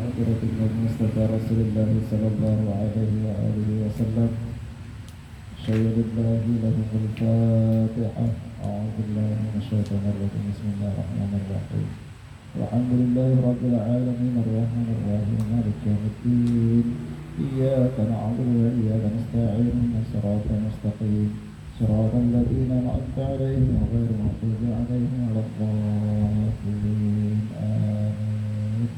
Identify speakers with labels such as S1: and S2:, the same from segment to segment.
S1: حضرة المصطفى رسول الله صلى الله عليه وآله وسلم. شيد الله لهم الفاتحة. أعوذ بالله من الشيطان الرجيم. بسم الله الرحمن الرحيم. الحمد لله رب العالمين الرحمن الرحيم مالك يوم الدين. إياك نعبد وإياك نستعين صراط المستقيم صراط الذين أنعمت عليهم غير المغضوب عليهم ولا الضالين. آمين.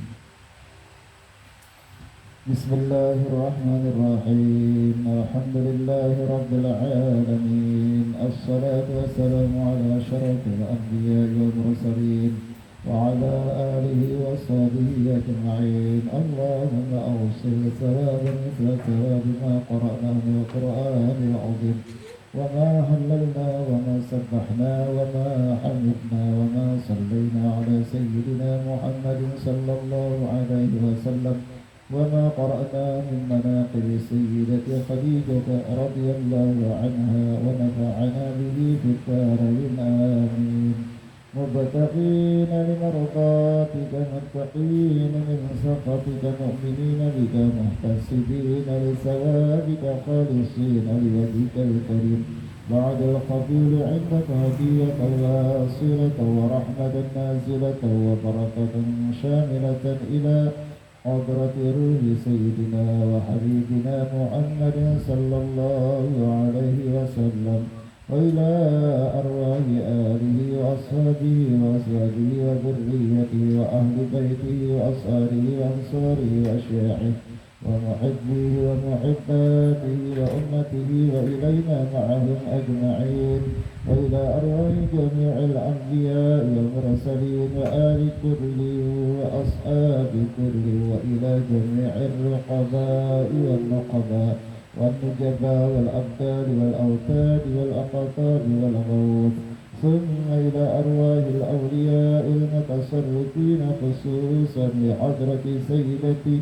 S1: بسم الله الرحمن الرحيم. الحمد لله رب العالمين. الصلاة والسلام على أشرف الأنبياء والمرسلين وعلى آله وصحبه أجمعين. اللهم أوصل ثوابا مثل ثواب ما قرأناه من القرآن العظيم وما هللنا وما سبحنا وما حمدنا وما صلينا على سيدنا محمد صلى الله عليه وسلم وما قرأنا من مناقب سيدة خديجة رضي الله عنها ونفعنا به في الدارين. آمين. مبتغين لمرضاتك متقين من سخطك مؤمنين بك محتسبين لثوابك خالصين لوجهك الكريم بعد القبول عندك هدية واصلة ورحمة نازلة وبركة شاملة إلى حضرة روح سيدنا وحبيبنا محمد صلى الله عليه وسلم وإلى أرواح آله وأصحابه وأزواجه وذريته وأهل بيته وأصهاره وأنصاره وأشياعه ومحبيه ومحباته وأمته وإلينا معهم أجمعين وإلى أرواح جميع الأنبياء والمرسلين وآل كل وأصحاب كل وإلى جميع الرقباء والنقباء والنجباء والأبدال والأوتاد والأقطاب والغوث ثم إلى أرواح الأولياء المتصرفين خصوصا لحضرة سيدتي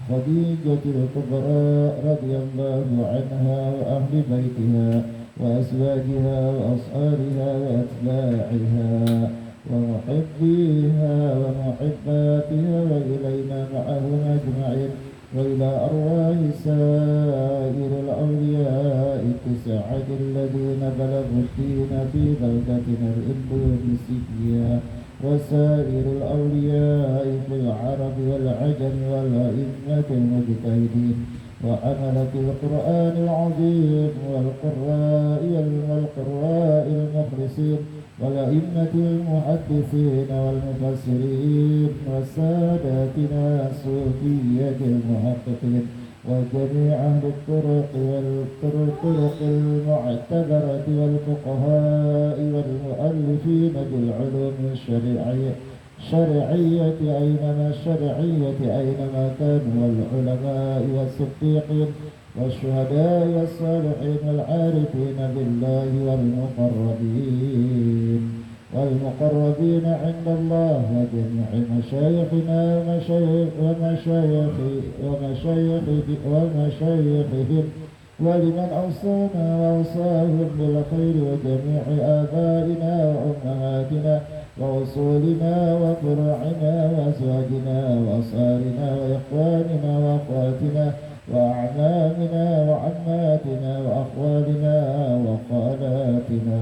S1: خديجة الكبرى رضي الله عنها وأهل بيتها وأزواجها وأصهارها وأتباعها ومحبيها ومحباتها وإلينا معهم أجمعين وإلى أرواح سائر الأولياء التسعة الذين بلغوا الدين في بلدتنا الإندونيسية وسائر الأولياء في العرب والعجم والأئمة المجتهدين وحملة القرآن العظيم والقراء المخلصين والأئمة المحدثين والمفسرين وساداتنا الصوفية المحققين وجميع أهل الطرق والطرق المعتبرة والفقهاء والمؤلفين بالعلوم الشرعية أينما كانوا والعلماء والصديقين والشهداء والصالحين والعارفين بالله والمقربين عند الله وجميع مشايخنا ومشايخهم ولمن أوصانا وأوصاهم بالخير وجميع آبائنا وأمهاتنا وأصولنا وفروعنا وأزواجنا وأصهارنا وإخواننا وأخواتنا وأعمامنا وعماتنا وأخوالنا وخالاتنا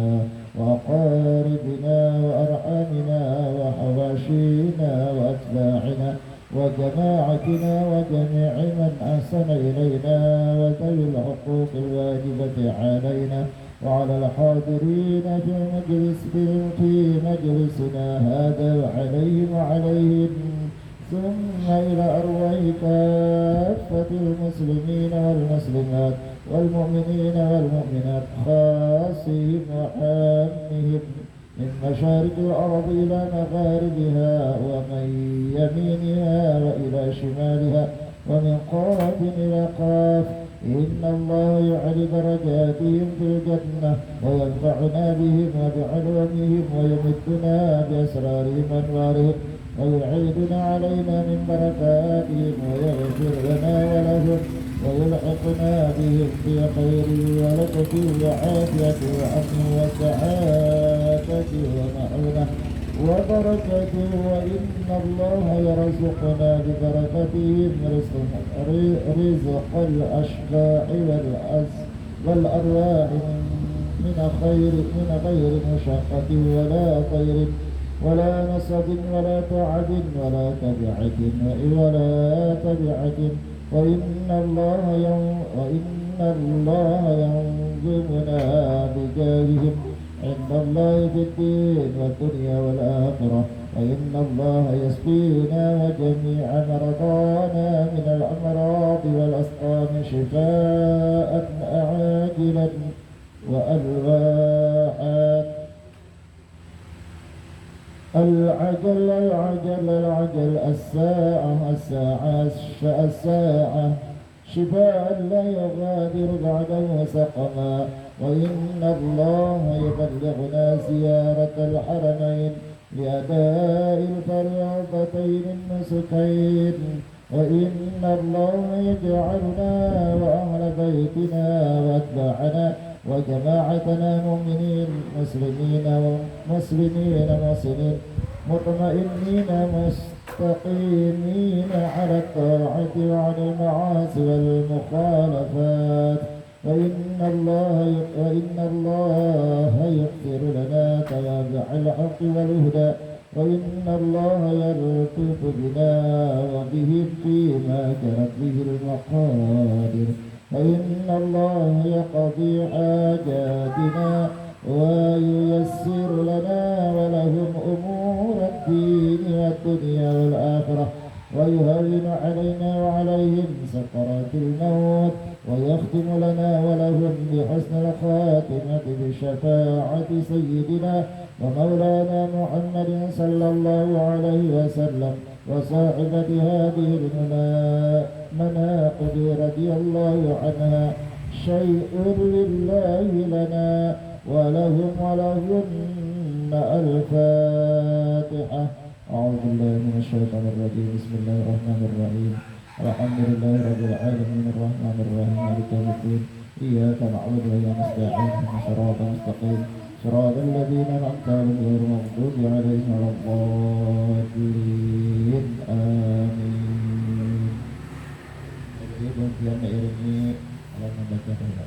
S1: وأقاربنا وأرحامنا وحواشينا وأتباعنا وجماعتنا وجميع من أحسن إلينا وذوي الحقوق الواجبة علينا وعلى الحاضرين في مجلسنا هذا وعليهم ثم إلى أرواح كافة المسلمين والمسلمات والمؤمنين والمؤمنات خاصهم وعامهم من مشارق الأرض إلى مغاربها ومن يمينها وإلى شمالها ومن قاف إلى قاف إن الله يعلي درجاتهم في الجنة وينفعنا بهم وبعلومهم ويمدنا بأسرارهم وأنوارهم ويعيدنا علينا من بركاتهم ويغفر لنا ولهم ويلحقنا بهم في خير ولطف وعافية وأمن وسعادة ومعونة وبركته، وإن الله يرزقنا ببركتهم رزق الأشباع والأرواح من غير مشقة ولا ضير ولا نصب ولا تعب ولا تبعة وإن الله ينظمنا بجاههم عند الله في الدين والدنيا والآخرة، وإن الله يسقينا وجميع مرضانا من الأمراض والأسقام شفاء عاجلا وألواحا. العجل الساعة شفاء لا يغادر بعده سقما، وإن الله يبلغنا زيارة الحرمين لأداء الفريضتين النسكين، وإن الله يجعلنا وأهل بيتنا وأتباعنا وجماعتنا مؤمنين مسلمين مطمئنين مستقيمين على الطاعة وعن المعاصي والمخالفات، وإن الله يغفر لنا توابع الحق والهدى، وإن الله يلطف بنا وبهم فيما كانت به المقادير، وإن الله يقضي حاجاتنا وييسر لنا ولهم أمور الدين والدنيا والآخرة، ويهون علينا وعليهم سكرات الموت، ويختم لنا ولهم بحسن الخاتمة بشفاعة سيدنا ومولانا محمد صلى الله عليه وسلم وصاحبة هذه المناقب رضي الله عنها. شيء لله لنا ولهم ولهن. الفاتحة. أعوذ بالله من الشيطان الرجيم. بسم الله الرحمن الرحيم. الحمد لله رب العالمين الرحمن الرحيم مالك يوم الدين. إياك نعبد وإياك نستعين اهدنا الصراط المستقيم صراط الذين أنعمت عليهم غير المغضوب عليهم ولا الضالين. آمين. Jadi bagian ini kalau membaca doa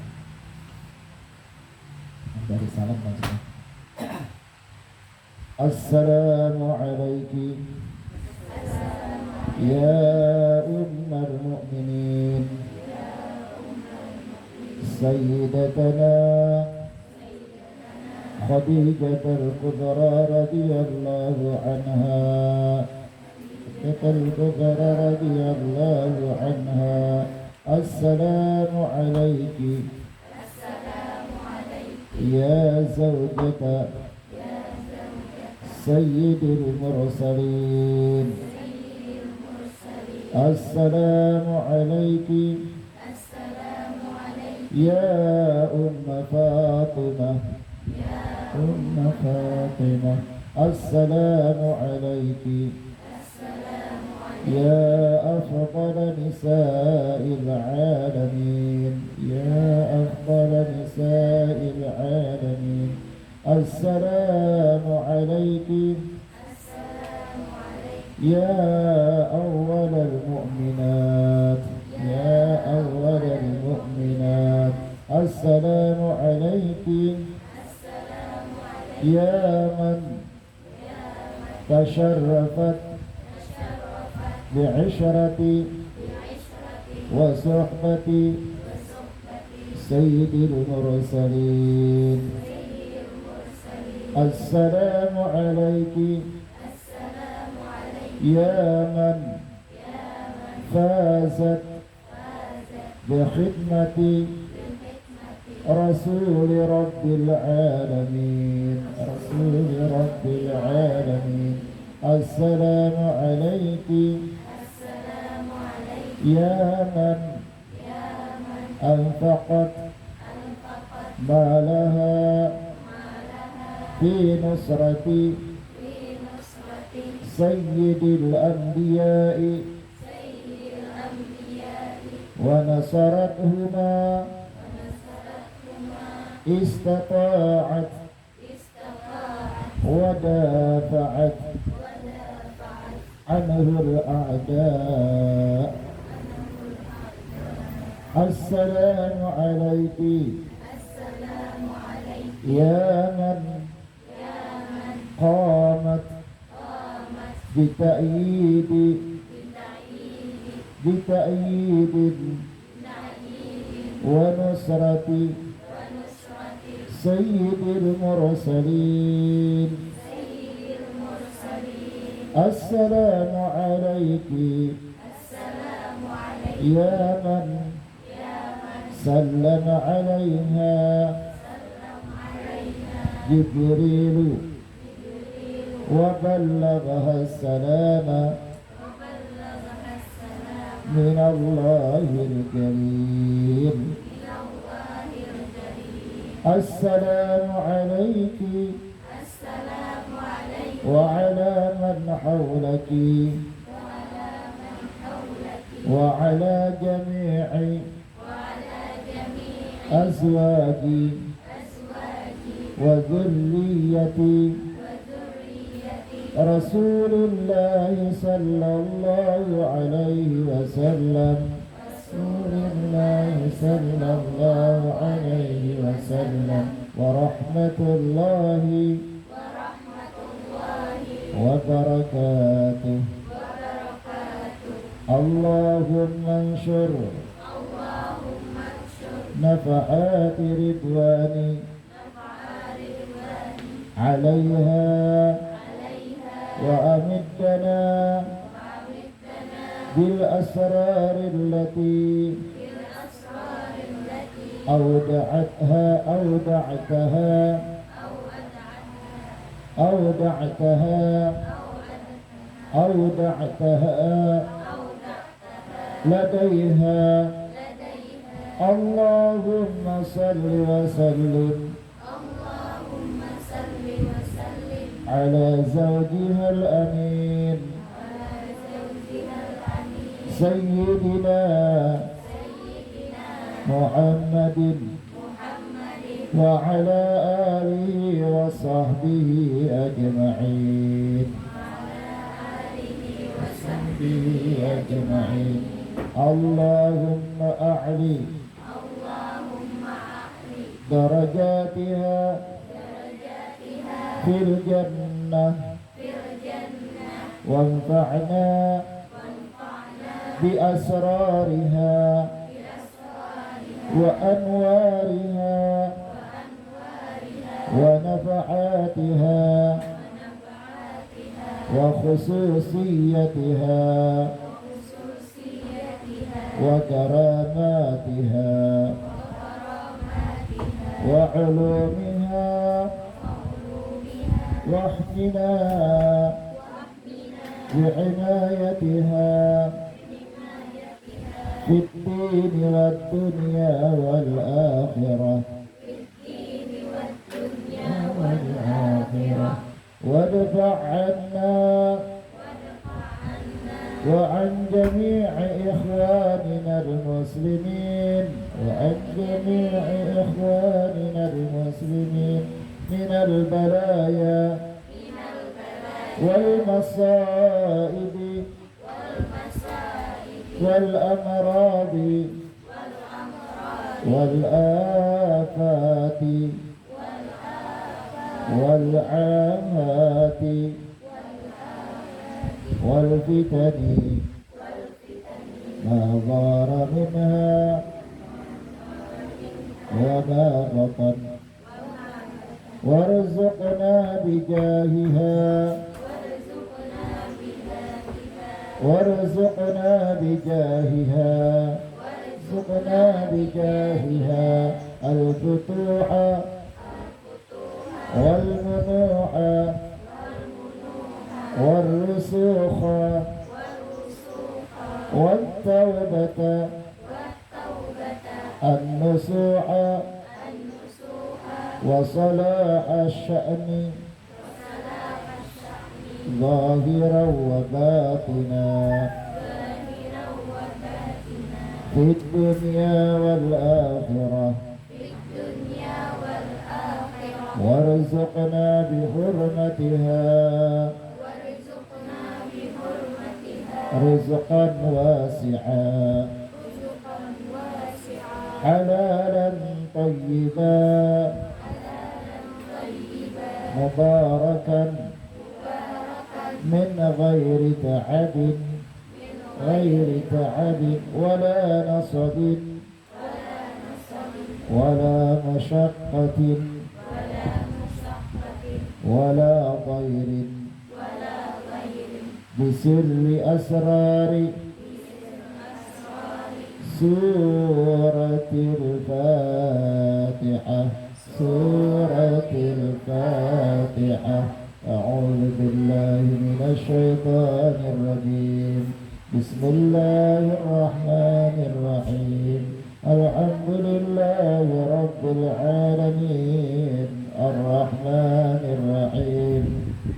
S1: dari salam maksudnya. Assalamu alaikum ya ummul mu'minin sayyidatana Khadijatul Kubra radhiyallahu anha radhiyallahu anha. Assalamu alayki ya zawjata sayyidil mursalin. Assalamu alayki ya Fatimah. Assalamu alayki ya afdal nisa'il alamin. Assalamu alayki ya awwalal mu'minat. Assalamu alayki ya man tasharrafat bi'ishrati wa suhbati sayyidil mursalin. Assalamu alayki ya man fazat bi khidmati Rasul Rabbil Alamin. Assalamu alayki ya man anfaqat malaha fi nusrati sayyidil anbiya'i wa nasarathuma istata'at ودافعت عنه الأعداء. السلام عليك يا من قامت بتأييد ونصرة سيد المرسلين. السلام عليك يا من سلم عليها جبريل وبلغها السلام من الله الكريم. السلام عليك وعلى من حولك وعلى جميع أزواجي وذريتي رسول الله صلى الله عليه وسلم. رسول الله صلى الله عليه وسلم. ورحمة الله وبركاته. اللهم انشر نفحات رضواني عليها وأمدنا بالأسرار التي أودعتها لديها. اللهم صل وسلم على زوجها الأمين سيدنا محمد وعلى آله وصحبه أجمعين. اللهم أعلي درجاتها في الجنة وانفعنا بأسرارها وأنوارها ونفحاتها وخصوصيتها وكراماتها وعلومها. واحمنا بعنايتها في الدين والدنيا والآخرة. وادفع عنا وعن جميع إخواننا المسلمين من البلايا والمصائب والأمراض والآفات والعامات والفتن ما ظهر منها وما بطن. وارزقنا بجاهها الفتوح والمنوح والرسوخ والتوبة النصوح وصلاح الشأن ظاهرا وباطنا في الدنيا والآخرة. وارزقنا بحرمتها رزقا واسعا حلالا طيبا مباركا من غير تعب ولا نصب ولا مشقة ولا ضير بسر أسرار سورة الفاتحة أعوذ بالله من الشيطان الرجيم بسم الله الرحمن الرحيم الحمد لله رب العالمين الرحمن الرحيم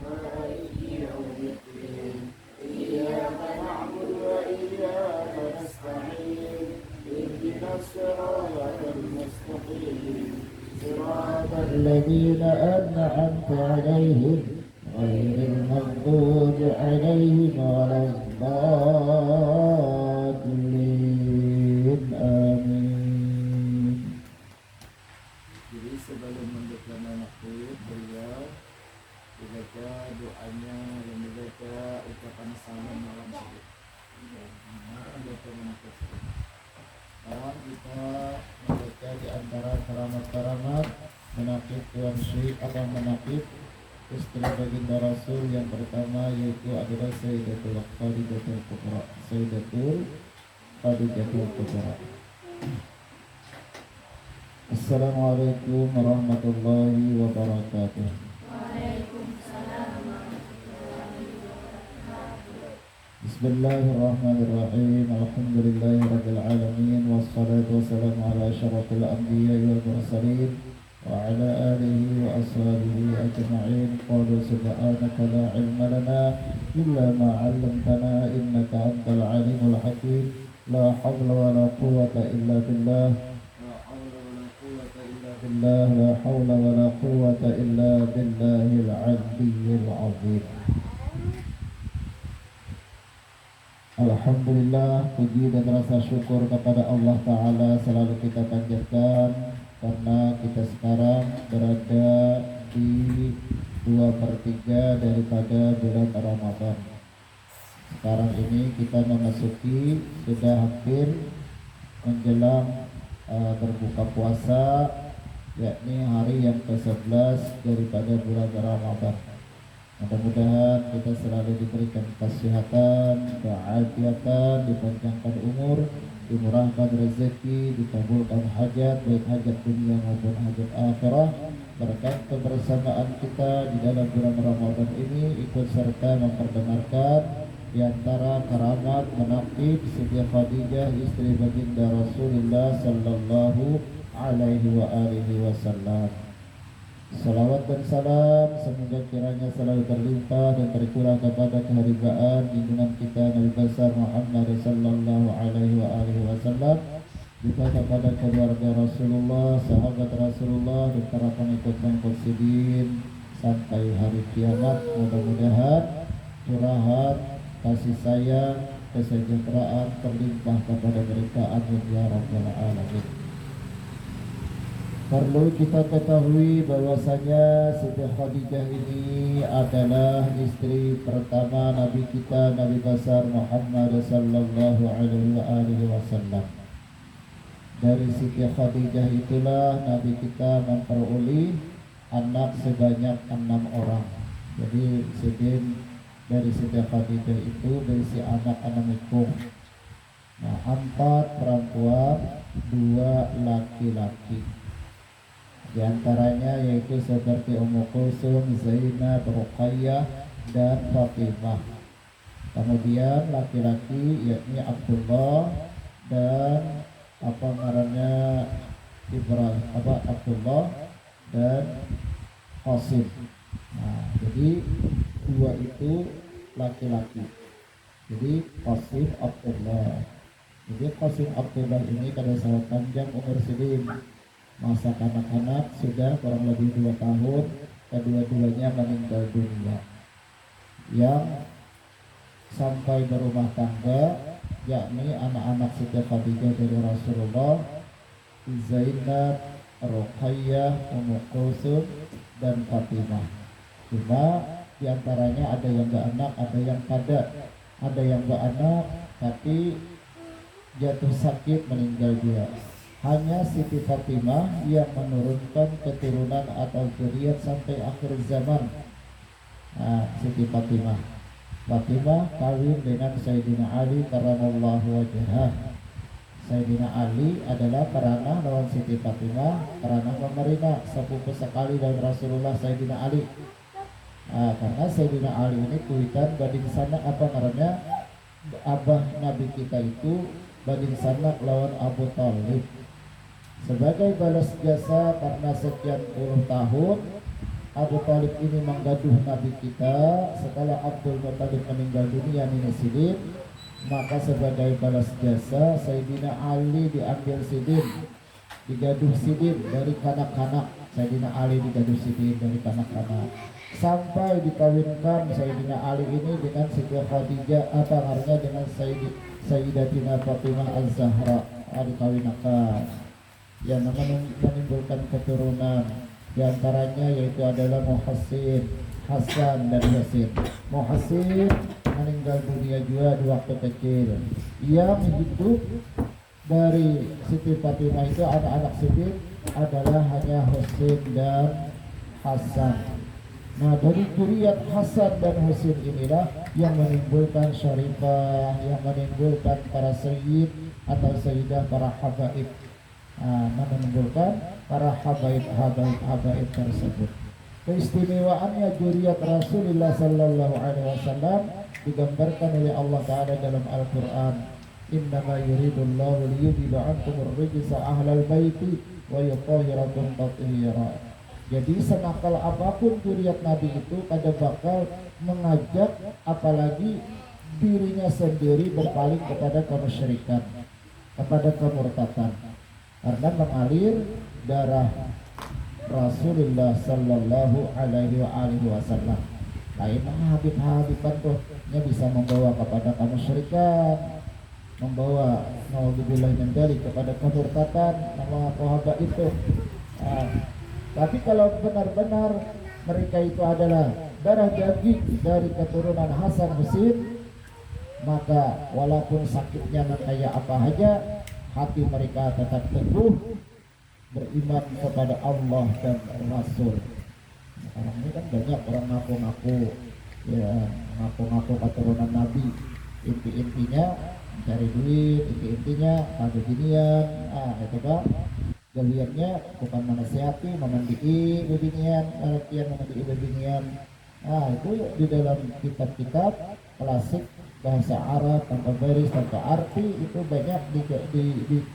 S1: مالك يوم الدين إياك نعبد وإياك نستعين اهدنا الصراط المستقيم صراط الذين أنعمت عليهم غير المغضوب عليهم ولا الضالين آمين. Jadi sebelum mendeklarasikan makhfud beliau dibaca doanya dan dibaca ucapan salam malam subuh. Sekarang kita membaca di antara keramat-keramat menakib Tuan Syekh atau menakib istri baginda Rasul yang pertama yaitu adalah Sayyidatul Khadijatul Kubra. Assalamualaikum warahmatullahi wabarakatuh. Bismillahirrahmanirrahim. Alhamdulillahi rabbil alamin wassalatu wassalamu ala asyrafil anbiya'i wal mursalin wa ala alihi wa ashabihi ajma'in. Qala subhanaka la ilma lana illa ma 'allamtana innaka antal alimul hakim. La hawla wa la quwwata illa billah. La hawla wa la quwwata illa billahil 'aliyyil 'azim. Alhamdulillah, puji dan rasa syukur kepada Allah Ta'ala selalu kita panjatkan karena kita sekarang berada di 2/3 daripada bulan Ramadan. Sekarang ini kita memasuki sudah hampir menjelang berbuka puasa, yakni hari yang ke-11 daripada bulan Ramadan. Mudah-mudahan kita selalu diberikan kesehatan, keafiatan, dipanjangkan umur, dimurahkan rezeki, dikabulkan hajat, baik hajat dunia maupun hajat akhirah. Berkat kebersamaan kita di dalam bulan Ramadan ini ikut serta memperdengarkan di antara karamat menakib Siti Khadijah istri baginda Rasulullah sallallahu alaihi wa alihi wasallam. Salawat dan salam semoga kiranya selalu terlimpah dan tercurah kepada keharibaan junjungan kita Nabi besar Muhammad sallallahu alaihi wa alihi wasallam, juga kepada keluarga Rasulullah, sahabat Rasulullah dan para pengikut sidin sampai hari kiamat. Mudah-mudahan curahan kasih sayang kesejahteraan terlimpah kepada mereka, amin ya rabbal alamin. Perlu kita ketahui bahwasanya Siti Khadijah ini adalah istri pertama Nabi kita Nabi besar Muhammad sallallahu alaihi wasallam. Dari Siti Khadijah itulah Nabi kita memperoleh anak sebanyak 6 orang. Jadi dari Siti Khadijah itu berisi anak-anak ikut. Nah, 4 perempuan, 2 laki-laki. Di antaranya yaitu seperti Ummu Kulsum, Zainab, Ruqayyah dan Fatimah. Kemudian laki-laki yakni Abdullah dan Abdullah dan Qasim. Nah, jadi 2 itu laki-laki. Jadi Qasim Abdullah. Jadi Qasim Abdullah ini pada saat panjang umur sidin. masa kanak-kanak sudah kurang lebih 2 tahun, kedua-duanya meninggal dunia. Yang sampai berumah tangga yakni anak-anak Siti Khadijah dari Rasulullah, Zainab, Ruqayyah, Ummu Kulsum, dan Fatimah. Cuma diantaranya ada yang gak anak, ada yang kada, ada yang gak anak tapi jatuh sakit meninggal dia. Hanya Siti Fatimah yang menurunkan keturunan atau zuriat sampai akhir zaman. Siti Fatimah kawin dengan Sayyidina Ali karramallahu wajhah. Sayyidina Ali adalah peranah lawan Siti Fatimah, peranah pemerintah, sepupu sekali dari Rasulullah Sayyidina Ali. Karena Sayyidina Ali ini kuitan bading sanak apa namanya, abah Nabi kita itu bading sanak lawan Abu Thalib. Sebagai balas jasa karena sekian puluh tahun Abu Thalib ini menggaduh Nabi kita setelah Abdul Muttalib meninggal dunia nini sidin, maka sebagai balas jasa Sayyidina Ali diambil sidin, digaduh sidin dari kanak-kanak. Sayyidina Ali digaduh sidin dari kanak-kanak sampai dikawinkan Sayyidina Ali ini dengan Siti Khadijah, apa artinya dengan Sayyidatina Fatimah Az-Zahra, dikawinkan yang menimbulkan keturunan. Di antaranya yaitu adalah Muhsin, Hasan dan Husain. Muhsin meninggal dunia juga di waktu kecil. Yang hidup dari Siti Fatimah itu anak-anak Siti adalah hanya Husain dan Hasan. Nah, dari zuriat Hasan dan Husain inilah yang menimbulkan syarifah, yang menimbulkan para sayyid atau sayyidah, para habaib, menimbulkan para habaib tersebut. Keistimewaannya zuriat Rasulullah sallallahu alaihi wasallam digambarkan oleh Allah Ta'ala dalam Al-Quran. Innama yuridullahu liyudhiba ankumur rijsa ahlal baiti wa yutahhirakum tathira. Jadi senakal apapun zuriat Nabi itu pada bakal mengajak apalagi dirinya sendiri berpaling kepada kemusyrikan, kepada kemurtadan, karena mengalir darah Rasulullah sallallahu alaihi wasallam. Lain habib-habiban tuh nya bisa membawa kepada kemusyrikan, membawa naudzubillah min dzalik kepada kemurtadan nama sahabat itu. Tapi kalau benar-benar mereka itu adalah darah daging dari keturunan Hasan Husain, maka walaupun sakitnya kayak apa aja, hati mereka tetap teguh beriman kepada Allah dan Rasul. Sekarang ini kan banyak orang ngaku-ngaku, ya ngaku-ngaku keturunan Nabi, intinya mencari duit, intinya kado ginian, itu kan galiannya bukan menasihati, memandii beginian, memandii beginian. Itu di dalam kitab-kitab klasik bahasa Arab tanpa baris, tanpa arti itu banyak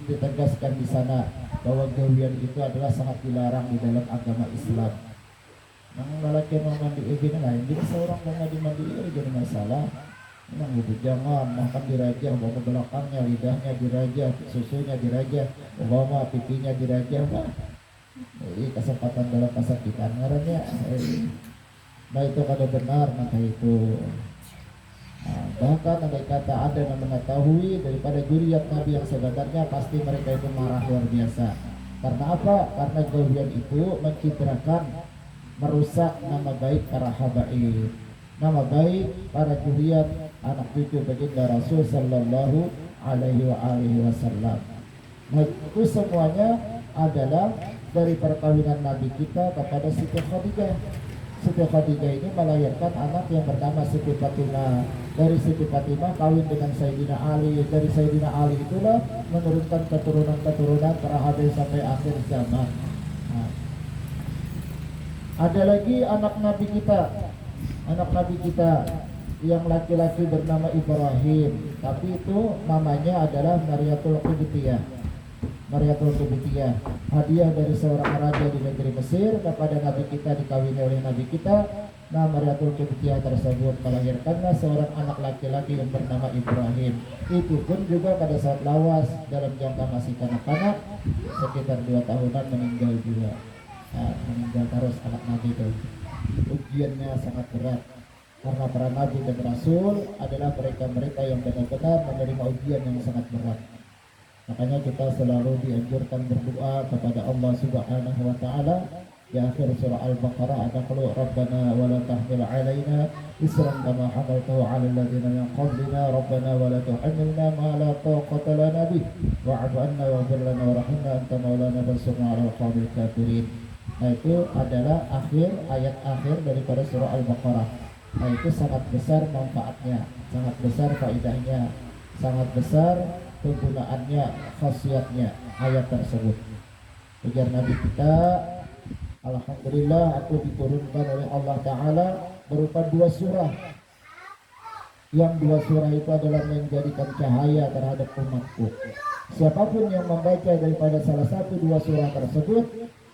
S1: ditegaskan di sana bahwa gawian itu adalah sangat dilarang di dalam agama Islam. Nang lalaki mandi begini lain, jadi seorang mandi jadi masalah. Memang itu jangan makan dirajah, bawa belakangnya, lidahnya dirajah, susunya dirajah, bawa pipinya dirajah. Ini kesempatan dalam kesakitan ngarannya. Nah itu kada benar maka itu. Bahkan andai kata ada yang mengetahui daripada zuriat Nabi yang sebenarnya, pasti mereka itu marah luar biasa. Karena apa? Karena gawian itu mencitrakan, merusak nama baik para habaib, nama baik para zuriat anak cucu baginda Rasul sallallahu alaihi wasallam. Nah, itu semuanya adalah dari perkawinan Nabi kita kepada Siti Khadijah. Siti Khadijah ini melahirkan anak yang bernama Siti Fatimah. Dari Siti Fatimah kawin dengan Sayyidina Ali. Dari Sayyidina Ali itulah menurunkan keturunan para habaib sampai akhir zaman. Ada lagi anak Nabi kita yang laki-laki bernama Ibrahim, tapi itu namanya adalah Mariatul Qibtiyah. Hadiah dari seorang raja di negeri Mesir kepada Nabi kita, dikawini oleh Nabi kita. Nah, Mariatul Qibtiyah tersebut melahirkanlah seorang anak laki-laki yang bernama Ibrahim. Itu pun juga pada saat lawas dalam jangka masih kanak-kanak, sekitar 2 tahunan meninggal juga. Nah, meninggal terus anak Nabi itu. Ujiannya sangat berat karena para Nabi dan Rasul adalah mereka-mereka yang benar-benar menerima ujian yang sangat berat. Makanya kita selalu dianjurkan berdoa kepada Allah Subhanahu wa taala. Di akhir surah Al-Baqarah ada qul rabbana wa la tahmil 'alaina isran kama hamaltahu 'alal ladzina min qablina rabbana wa la tuhammilna ma la taqata lana bih wa'fu 'anna waghfir lana warhamna anta maulana fansurna 'alal qaumil kafirin. Nah, itu adalah ayat akhir daripada surah Al-Baqarah. Nah, itu sangat besar manfaatnya, sangat besar faedahnya, sangat besar penggunaannya, khasiatnya ayat tersebut. Ujar Nabi kita, alhamdulillah aku diturunkan oleh Allah Ta'ala berupa 2 surah. Yang 2 surah itu adalah menjadikan cahaya terhadap umatku. Siapapun yang membaca daripada salah satu 2 surah tersebut,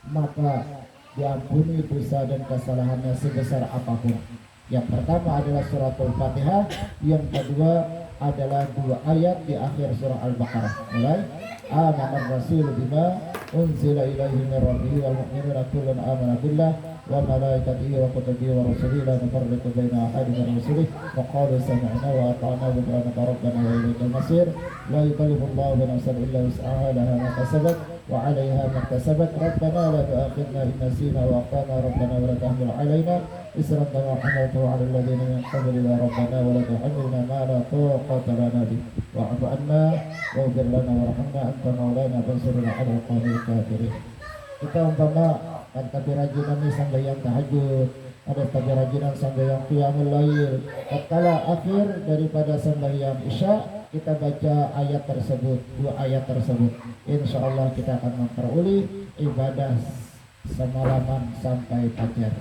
S1: maka diampuni dosa dan kesalahannya sebesar apapun. Yang pertama adalah suratul Fatihah, yang kedua adalah 2 ayat di akhir surah Al-Baqarah. Mulai amanar rasul bima unzila ilaihi min rabbih wal mu'minuna kullun amana billah wa malaikatihi wa kutubihi wa rusulihi la nufarriqu baina ahadin min rusulihi wa qalu sami'na wa ata'na ghufranaka rabbana wa ilaikal masir la yukallifullahu nafsan illa wus'aha laha ma kasabat wa 'alaiha ma kasabat rabbana la tu'akhidna in nasina wa akhtana rabbana wa la tahmil 'alaina isran kama hamaltahu 'alal ladzina min qablina rabbana wa la tuhammilna ma la taqata lana bih wa'fu 'anna waghfir lana warhamna anta maulana fansurna 'alal qaumil kafirin. Kita umpama kan rajinan nih sembahyang tahajud, ada rajinan sembahyang qiyamul lail. Tatkala akhir daripada sembahyang isya kita baca ayat tersebut, 2 ayat tersebut, insyaallah kita akan memperoleh ibadah semalaman sampai fajar.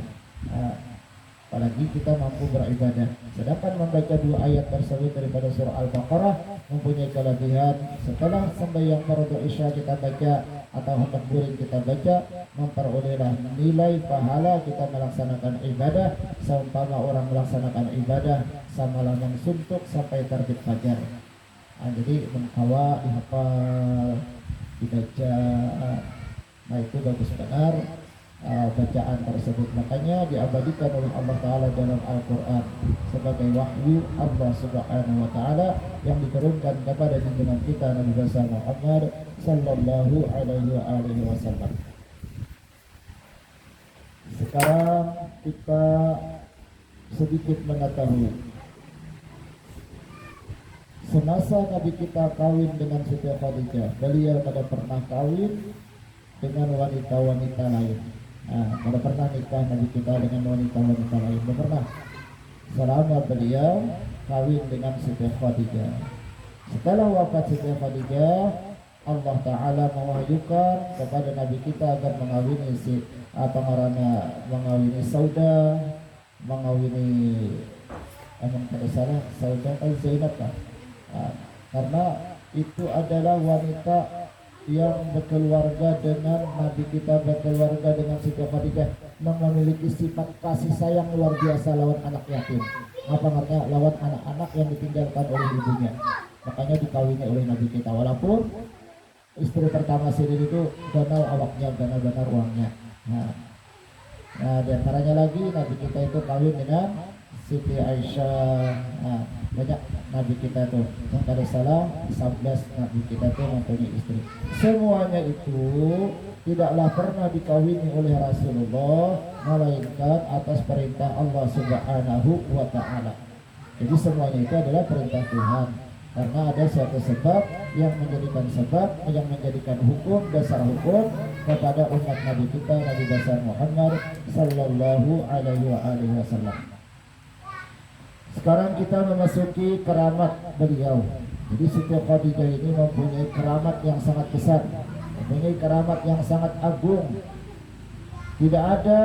S1: Apalagi kita mampu beribadah. Sedangkan membaca 2 ayat tersebut daripada surah Al-Baqarah mempunyai kelebihan. Setelah sembahyang fardu isya kita baca atau hendak guring kita baca, memperolehlah nilai pahala kita melaksanakan ibadah seumpama orang melaksanakan ibadah semalaman suntuk sampai terbit fajar. Jadi mengkawa, dihafal, dibaca. Nah, itu bagus benar bacaan tersebut. Makanya diabadikan oleh Allah Ta'ala dalam Al-Quran sebagai wahyu Allah Subhanahu wa Ta'ala yang diturunkan kepada junjungan kita Nabi besar Muhammad sallallahu alaihi wasallam. Sekarang kita sedikit mengetahui semasa Nabi kita kawin dengan Siti Khadijah, beliau pada pernah kawin dengan wanita-wanita lain. Pada pernah nikah Nabi kita dengan wanita-wanita lain, pernah. Selama beliau kawin dengan Siti Khadijah. Setelah wafat Siti Khadijah, Allah Ta'ala mewahyukan kepada Nabi kita agar mengawini mengawini Sauda, mengawini tidak salah Sauda Zainab kan? Karena itu adalah wanita yang berkeluarga dengan Nabi kita, berkeluarga dengan Siti Khadijah, memiliki sifat kasih sayang luar biasa lawan anak yatim. Apa artinya? Lawan anak-anak yang ditinggalkan oleh ibunya. Makanya dikawini oleh Nabi kita, walaupun istri pertama sendiri itu ganal awaknya, ganal uangnya. Nah, diantaranya lagi Nabi kita itu kawin dengan Siti Aisyah. Banyak Nabi kita tuh yang kada salah 11 Nabi kita tuh mempunyai istri. Semuanya itu tidaklah pernah dikawini oleh Rasulullah melainkan atas perintah Allah Subhanahu wa Ta'ala. Jadi semuanya itu adalah perintah Tuhan, karena ada suatu sebab yang menjadikan hukum, dasar hukum kepada umat Nabi kita Nabi besar Muhammad sallallahu alaihi wasallam. Sekarang kita memasuki keramat beliau. Jadi Siti Khadijah ini mempunyai keramat yang sangat besar, mempunyai keramat yang sangat agung. Tidak ada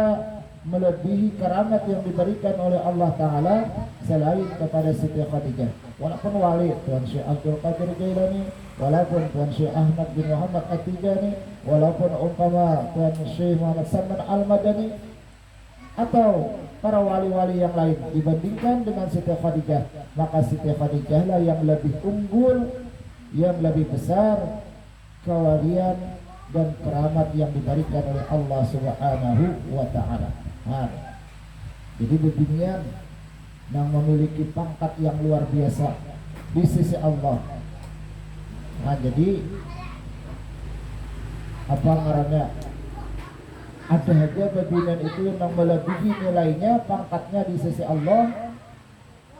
S1: melebihi keramat yang diberikan oleh Allah Ta'ala selain kepada Siti Khadijah. Walaupun wali Tuan Syekh Abdul Qadir Jailani, walaupun Tuan Syekh Ahmad bin Muhammad At-Tijani, walaupun umpama Tuan Syekh Muhammad Salman Al-Madani, atau para wali-wali yang lain. Dibandingkan dengan Siti Khadijah, maka Siti Khadijah lah yang lebih unggul, yang lebih besar kewalian dan keramat yang diberikan oleh Allah Subhanahu wa taala. Jadi beginian yang memiliki pangkat yang luar biasa di sisi Allah. Jadi apa ngarannya? Ada aja babinan itu yang melebihi nilainya pangkatnya di sisi Allah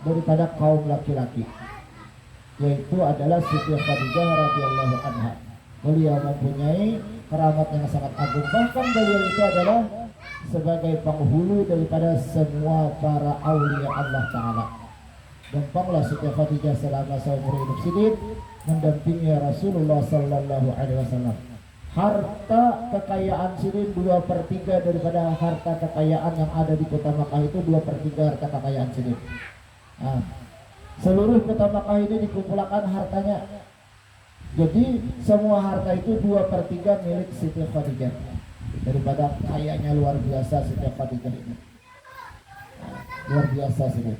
S1: daripada kaum laki-laki, yaitu adalah Siti Khadijah radhiyallahu anha. Beliau mempunyai keramat yang sangat agung, bahkan beliau itu adalah sebagai penghulu daripada semua para aulia Allah Ta'ala. Gampanglah Siti Khadijah selama seumur hidup sidin mendampingi Rasulullah Sallallahu Alaihi Wasallam. Harta kekayaan sidin 2/3 daripada harta kekayaan yang ada di kota Makkah itu 2/3 harta kekayaan sidin. Seluruh kota Makkah ini dikumpulkan hartanya. Jadi semua harta itu 2/3 milik Siti Khadijah. Daripada kayanya luar biasa Siti Khadijah ini. Luar biasa sih.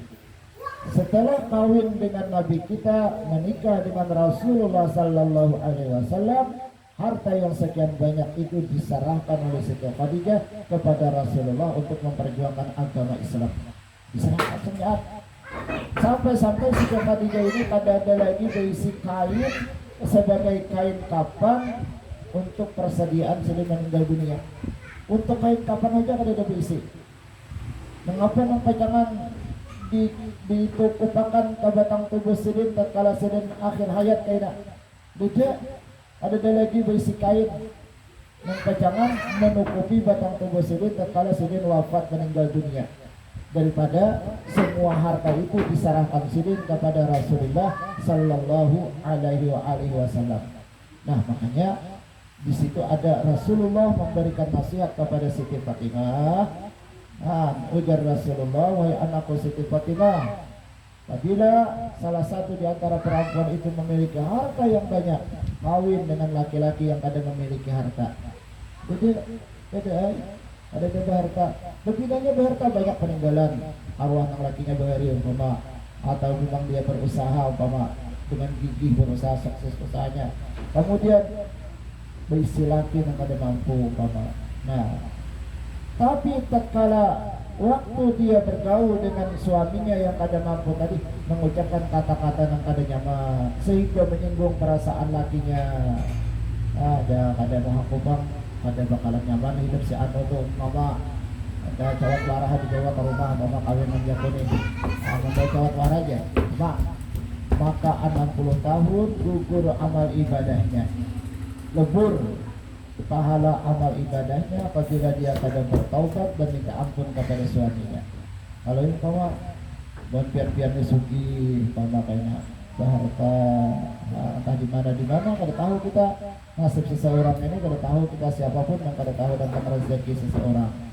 S1: Setelah kawin dengan Nabi kita, menikah dengan Rasulullah Sallallahu Alaihi Wasallam, harta yang sekian banyak itu diserahkan oleh Siti Khadijah kepada Rasulullah untuk memperjuangkan agama Islam. Diserahkan senyap. Sampai-sampai Siti Khadijah ini ada lagi berisi kain sebagai kain kapan untuk persediaan sebelum meninggal dunia. Untuk kain kapan aja ada berisi. Mengapa jangan ditukupakan ke batang tubuh sidin tatkala sidin akhir hayat kaina? Tidak, ada lagi berisi kain jangan menutupi batang tubuh sidin tatkala sidin wafat meninggal dunia. Daripada semua harta itu diserahkan sidin kepada Rasulullah Sallallahu Alaihi Wasallam. Nah, makanya di situ ada Rasulullah memberikan nasihat kepada Siti Fatimah. Ujar Rasulullah, wahai anakku Siti Fatimah, apabila salah satu di antara perempuan itu memiliki harta yang banyak, kawin dengan laki-laki yang kadang memiliki harta. Ada harta, lebihnya berharta banyak peninggalan arwah yang lakinya bahari umpama, atau memang dia berusaha umpama dengan gigih berusaha sukses usahanya, kemudian berisi laki yang kada mampu umpama. Nah, tapi tatkala waktu dia bergaul dengan suaminya yang kada mampu tadi, mengucapkan kata-kata yang kada nyaman sehingga menyinggung perasaan lakinya, ada kada mau kubang, kada bakalan nyaman hidup si anu tuh mama. Ada cawat warah di Jawa ke rumah mama kawin menjakuni, ada cawat warah aja maka 60 tahun gugur amal ibadahnya, lebur pahala amal ibadahnya apabila dia kadang bertaubat dan minta ampun kepada suaminya. Kalau ini mama buat biar sugi mama kayaknya harta entah di mana kada tahu kita nasib seseorang ini, kada tahu kita siapapun yang kada tahu tentang rezeki seseorang.